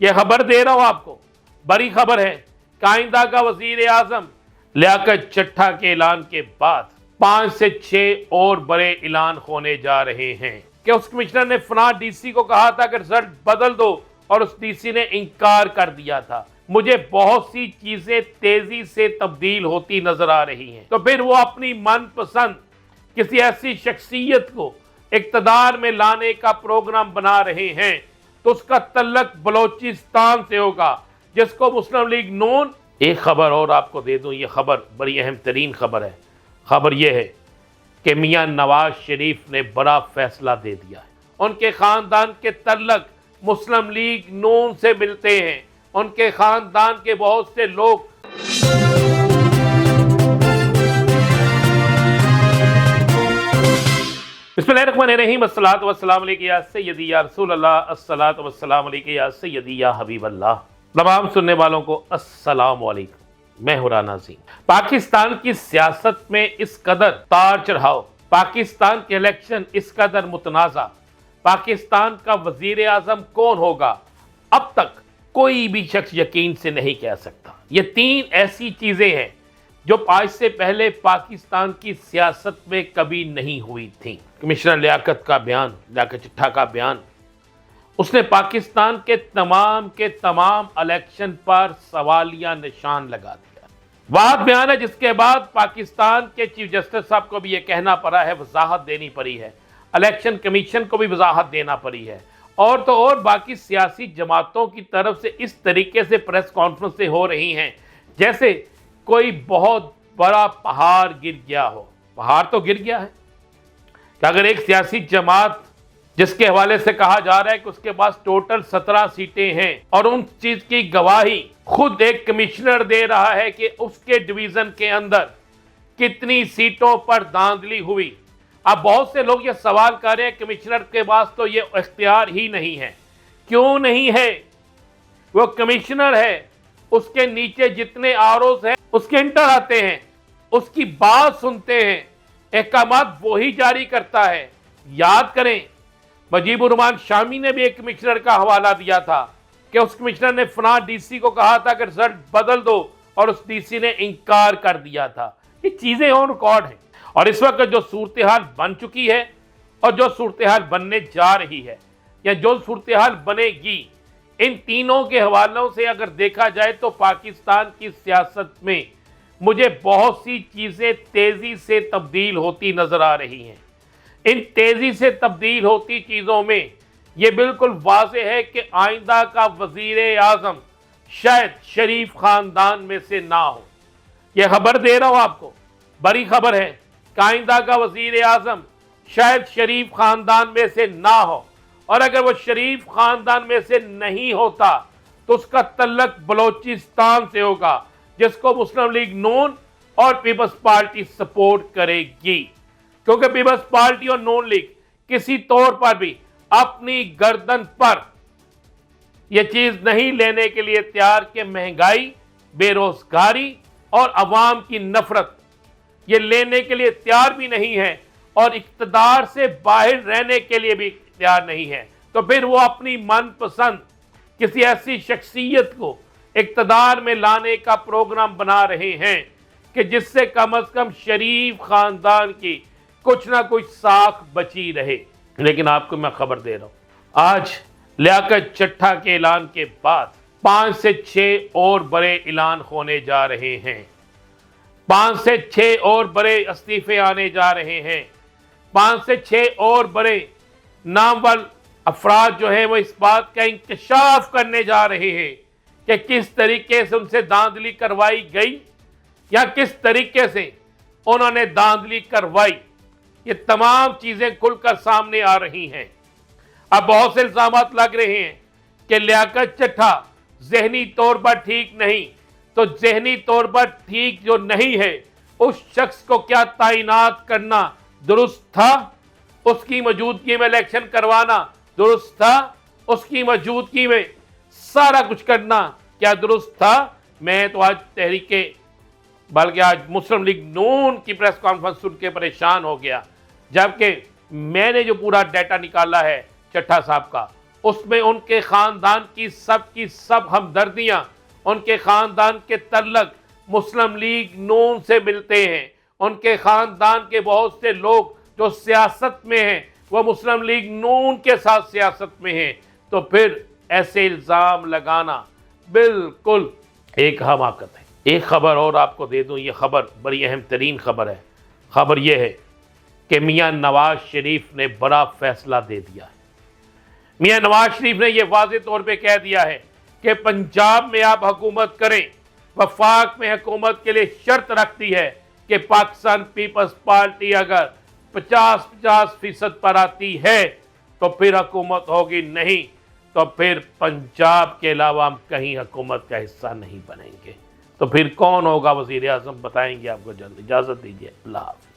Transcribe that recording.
ये खबर दे रहा हूं आपको, बड़ी खबर है। काइंदा का वजीर आजम लियाकत चट्टा के ऐलान के बाद 5 से 6 और बड़े ऐलान होने जा रहे हैं कि उस कमिश्नर ने फना डीसी को कहा था कि रिजल्ट बदल दो और उस डीसी ने इनकार कर दिया था। मुझे बहुत सी चीजें तेजी से तब्दील होती नजर आ रही हैं, तो फिर वो अपनी मनपसंद किसी ऐसी शख्सियत को इक्तदार में लाने का प्रोग्राम बना रहे हैं, तो उसका तल्लक बलोचिस्तान से होगा, जिसको मुस्लिम लीग नून। एक खबर और आपको दे दूं, ये खबर बड़ी अहम तरीन खबर है। खबर यह है कि मियां नवाज शरीफ ने बड़ा फैसला दे दिया है। उनके खानदान के तल्लक मुस्लिम लीग नून से मिलते हैं। उनके खानदान के बहुत से लोग बिस्मिल्लाहिर्रहमानिर्रहीम, अस्सलातु वस्सलामु अलैका या सय्यदी या रसूल अल्लाह, अस्सलातु वस्सलामु अलैका या सय्यदी या हबीब अल्लाह। तमाम सुनने वालों को अस्सलाम वालेकुम। मैं हूं राना ज़ी। पाकिस्तान की सियासत में इस कदर तार चढ़ाव, पाकिस्तान के इलेक्शन इस कदर मुतनाज़ा, पाकिस्तान का वजीर आजम कौन होगा, अब तक कोई भी शख्स यकीन से नहीं कह सकता। ये 3 ऐसी चीजें हैं जो आज से पहले पाकिस्तान की सियासत में कभी नहीं हुई थी। कमिश्नर लियाकत का बयान, लियाकत चट्टा का बयान, उसने पाकिस्तान के तमाम इलेक्शन पर सवालिया निशान लगा दिया। वाह बयान है जिसके बाद पाकिस्तान के चीफ जस्टिस साहब को भी यह कहना पड़ा है, वजाहत देनी पड़ी है, इलेक्शन कमीशन को भी वजाहत देना पड़ी है, और तो और बाकी सियासी जमातों की तरफ से इस तरीके से प्रेस कॉन्फ्रेंस हो रही हैं जैसे कोई बहुत बड़ा पहाड़ गिर गया हो। पहाड़ तो गिर गया है कि अगर एक सियासी जमात जिसके हवाले से कहा जा रहा है कि उसके पास टोटल 17 सीटें हैं और उन चीज की गवाही खुद एक कमिश्नर दे रहा है कि उसके डिवीजन के अंदर कितनी सीटों पर धांधली हुई। अब बहुत से लोग ये सवाल कर रहे हैं कमिश्नर के पास तो ये इख्तियार ही नहीं है। क्यों नहीं है? वो कमिश्नर है, उसके नीचे जितने आरओज हैं उसके इंटर आते हैं, उसकी बात सुनते हैं, अहकामात वो ही जारी करता है। याद करें, मुजीबुर रहमान शामी ने भी एक कमिश्नर का हवाला दिया था कि उस कमिश्नर ने फना डीसी को कहा था कि रिजल्ट बदल दो और उस डीसी ने इनकार कर दिया था। ये चीजें ऑन रिकॉर्ड हैं और इस वक्त जो सूरत हाल बन चुकी है और जो सूरत हाल बनने जा रही है या जो सूरत हाल बनेगी, इन तीनों के हवालों से अगर देखा जाए तो पाकिस्तान की सियासत में मुझे बहुत सी चीजें तेजी से तब्दील होती नजर आ रही हैं। इन तेजी से तब्दील होती चीजों में यह बिल्कुल वाज़ेह है कि आइंदा का वजीर आजम शायद शरीफ खानदान में से ना हो। यह खबर दे रहा हूं आपको, बड़ी खबर है। आइंदा का वजीर आजम शायद शरीफ खानदान में से ना हो, और अगर वो शरीफ खानदान में से नहीं होता तो उसका तल्लक बलोचिस्तान से होगा, जिसको मुस्लिम लीग नून और पीपल्स पार्टी सपोर्ट करेगी। क्योंकि पीपल्स पार्टी और नून लीग किसी तौर पर भी अपनी गर्दन पर यह चीज नहीं लेने के लिए तैयार कि महंगाई, बेरोजगारी और अवाम की नफरत ये लेने के लिए तैयार भी नहीं है और इक्तदार से बाहर रहने के लिए भी तैयार नहीं है। तो फिर वो अपनी मनपसंद किसी ऐसी शख्सियत को इक्तदार में लाने का प्रोग्राम बना रहे हैं कि जिससे कम से कम शरीफ खानदान की कुछ ना कुछ साख बची रहे। लेकिन आपको मैं खबर दे रहा हूं, आज लियाकत चट्टा के ऐलान के बाद 5 से 6 और बड़े ऐलान होने जा रहे हैं। 5 से 6 और बड़े इस्तीफे आने जा रहे हैं। 5 से 6 और बड़े नामवर अफराद जो है वो इस बात का इंकशाफ करने जा रहे हैं कि किस तरीके से उनसे धांधली करवाई गई या किस तरीके से उन्होंने धांधली करवाई। ये तमाम चीजें खुलकर सामने आ रही हैं। अब बहुत से इल्जाम लग रहे हैं कि लियाकत चट्टा जहनी तौर पर ठीक नहीं, तो जहनी तौर पर ठीक जो नहीं है उस शख्स को क्या तैनात करना दुरुस्त था? उसकी मौजूदगी में इलेक्शन करवाना दुरुस्त था? उसकी मौजूदगी में सारा कुछ करना क्या दुरुस्त था? मैं तो आज तहरीके बल्कि आज मुस्लिम लीग नून की प्रेस कॉन्फ्रेंस सुन के परेशान हो गया, जबकि मैंने जो पूरा डाटा निकाला है चट्टा साहब का, उसमें उनके ख़ानदान की सब हमदर्दियाँ, उनके ख़ानदान के तल्लक मुस्लिम लीग नून से मिलते हैं। उनके ख़ानदान के बहुत से लोग जो सियासत में हैं वो मुस्लिम लीग नून के साथ सियासत में हैं। तो फिर ऐसे इल्ज़ाम लगाना बिल्कुल एक हमाकत है। एक ख़बर और आपको दे दूँ, ये ख़बर बड़ी अहम तरीन ख़बर है। ख़बर यह है कि मियाँ नवाज शरीफ ने बड़ा फ़ैसला दे दिया है। मियाँ नवाज शरीफ ने यह वाज़ेह तौर पे कह दिया है कि पंजाब में आप हुकूमत करें। वफाक में हुकूमत के लिए शर्त रखती है कि पाकिस्तान पीपल्स पार्टी अगर 50-50% पर आती है तो फिर हुकूमत होगी, नहीं तो फिर पंजाब के अलावा हम कहीं हुकूमत का हिस्सा नहीं बनेंगे। तो फिर कौन होगा वज़ीर आज़म, बताएंगे आपको जल्द। इजाज़त दीजिए, अल्लाह हाफ़िज़।